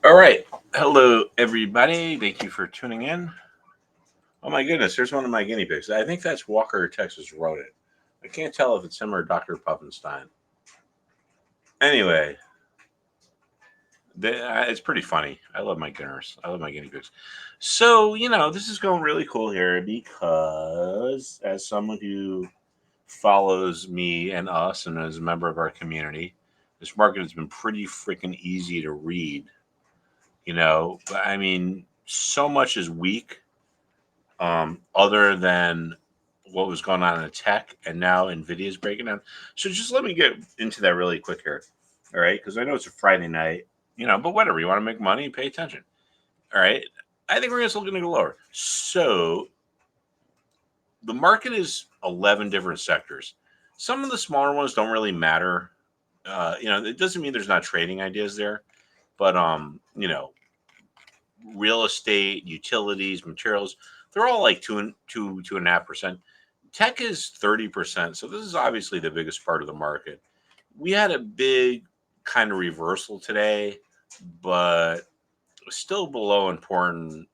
All right. Hello, everybody. Thank you for tuning in. Oh, my goodness. Here's one of my guinea pigs. I think that's Walker, Texas, wrote it. I can't tell if it's him or Dr. Pufferstein. Anyway, it's pretty funny. I love my gunners. I love my guinea pigs. So, this is going really cool here because as someone who follows me and us and as a member of our community, this market has been pretty freaking easy to read. I mean, so much is weak other than what was going on in tech, and now NVIDIA is breaking down. So just let me get into that really quick here, all right? Because I know it's a Friday night, but whatever. You want to make money, pay attention, all right? I think we're still going to go lower. So the market is 11 different sectors. Some of the smaller ones don't really matter. It doesn't mean there's not trading ideas there, but real estate, utilities, materials, they're all like 2.5%. Tech is 30%. So this is obviously the biggest part of the market. We had a big kind of reversal today, but still below important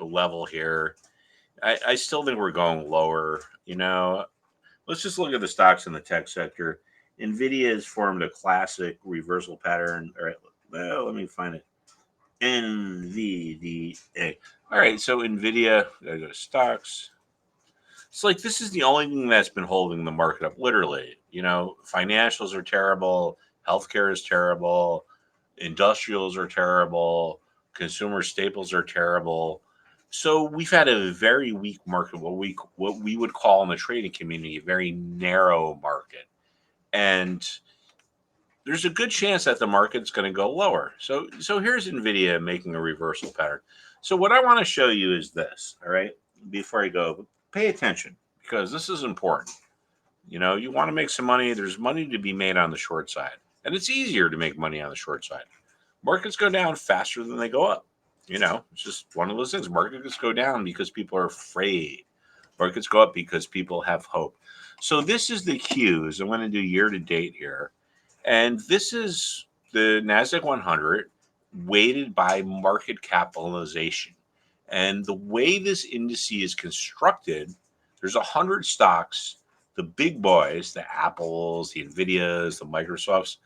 level here. I still think we're going lower. Let's just look at the stocks in the tech sector. NVIDIA has formed a classic reversal pattern. All right, well, let me find it. NVDA. All right, so NVIDIA, I go to stocks. It's like this is the only thing that's been holding the market up, literally. Financials are terrible, healthcare is terrible, industrials are terrible, consumer staples are terrible. So we've had a very weak market, what we would call in the trading community a very narrow market. And there's a good chance that the market's going to go lower. So here's NVIDIA making a reversal pattern. So what I want to show you is this, all right? Before I go, pay attention because this is important. You want to make some money. There's money to be made on the short side. And it's easier to make money on the short side. Markets go down faster than they go up. It's just one of those things. Markets go down because people are afraid. Markets go up because people have hope. So this is the cues. I'm going to do year to date here. And this is the NASDAQ 100 weighted by market capitalization. And the way this index is constructed, there's 100 stocks, the big boys, the Apples, the NVIDIAs, the Microsofts,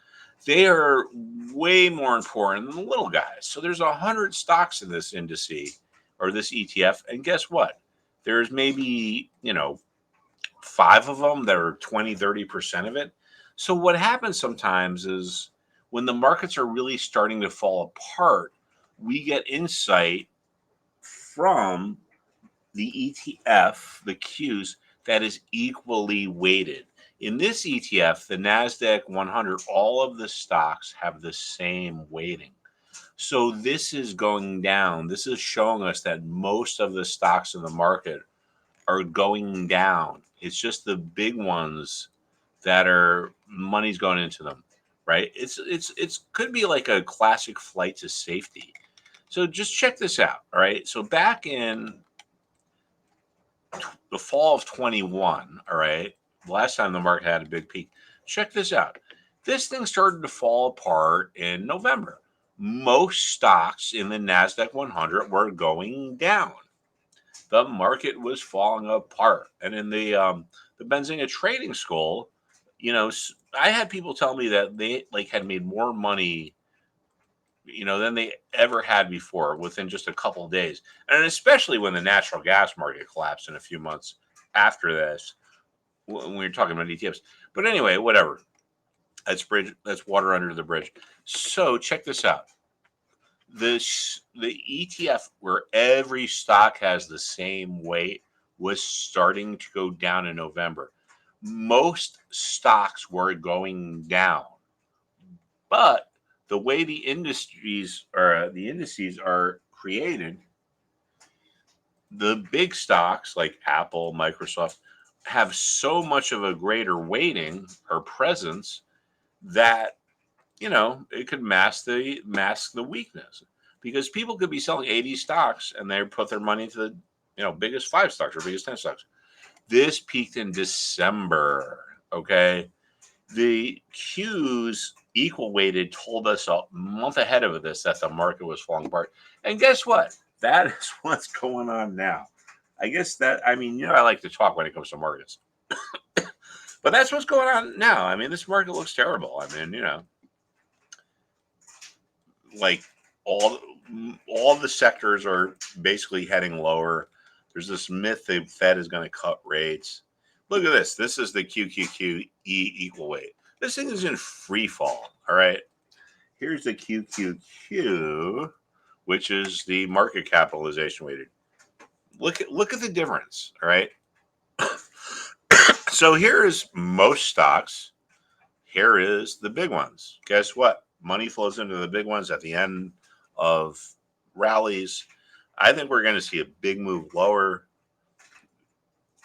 they are way more important than the little guys. So there's 100 stocks in this index or this ETF. And guess what? There's maybe, 5 of them that are 20, 30% of it. So what happens sometimes is when the markets are really starting to fall apart, we get insight from the ETF, the Qs, that is equally weighted. In this ETF, the NASDAQ 100, all of the stocks have the same weighting. So this is going down. This is showing us that most of the stocks in the market are going down. It's just the big ones that are money's going into them, right? It's could be like a classic flight to safety. So just check this out, all right? So back in the fall of 21, all right, last time the market had a big peak. Check this out. This thing started to fall apart in November. Most stocks in the NASDAQ 100 were going down. The market was falling apart. And in the Benzinga Trading School, I had people tell me that they had made more money, than they ever had before within just a couple of days. And especially when the natural gas market collapsed in a few months after this, when we were talking about ETFs. But anyway, whatever. That's water under the bridge. So check this out. The ETF where every stock has the same weight was starting to go down in November. Most stocks were going down, but the way the indices are created, the big stocks like Apple, Microsoft have so much of a greater weighting or presence that it could mask the weakness, because people could be selling 80 stocks and they put their money into the biggest 5 stocks or biggest 10 stocks. This peaked in December. Okay. The Qs equal weighted told us a month ahead of this that the market was falling apart. And guess what? That is what's going on now. I guess that, I mean, I like to talk when it comes to markets. But that's what's going on now. I mean, this market looks terrible. I mean, like all the sectors are basically heading lower. There's this myth the Fed is going to cut rates. Look at this. This is the QQQE equal weight. This thing is in free fall. All right. Here's the QQQ, which is the market capitalization weighted. Look at the difference. All right. So here is most stocks. Here is the big ones. Guess what? Money flows into the big ones at the end of rallies. I think we're going to see a big move lower.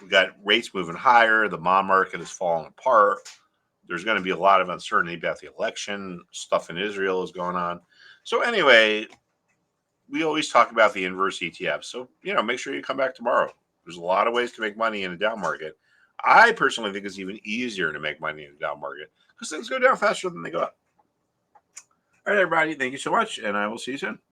We got rates moving higher. The bond market is falling apart. There's going to be a lot of uncertainty about the election. Stuff in Israel is going on. So anyway, we always talk about the inverse ETF. So, make sure you come back tomorrow. There's a lot of ways to make money in a down market. I personally think it's even easier to make money in a down market because things go down faster than they go up. All right, everybody. Thank you so much, and I will see you soon.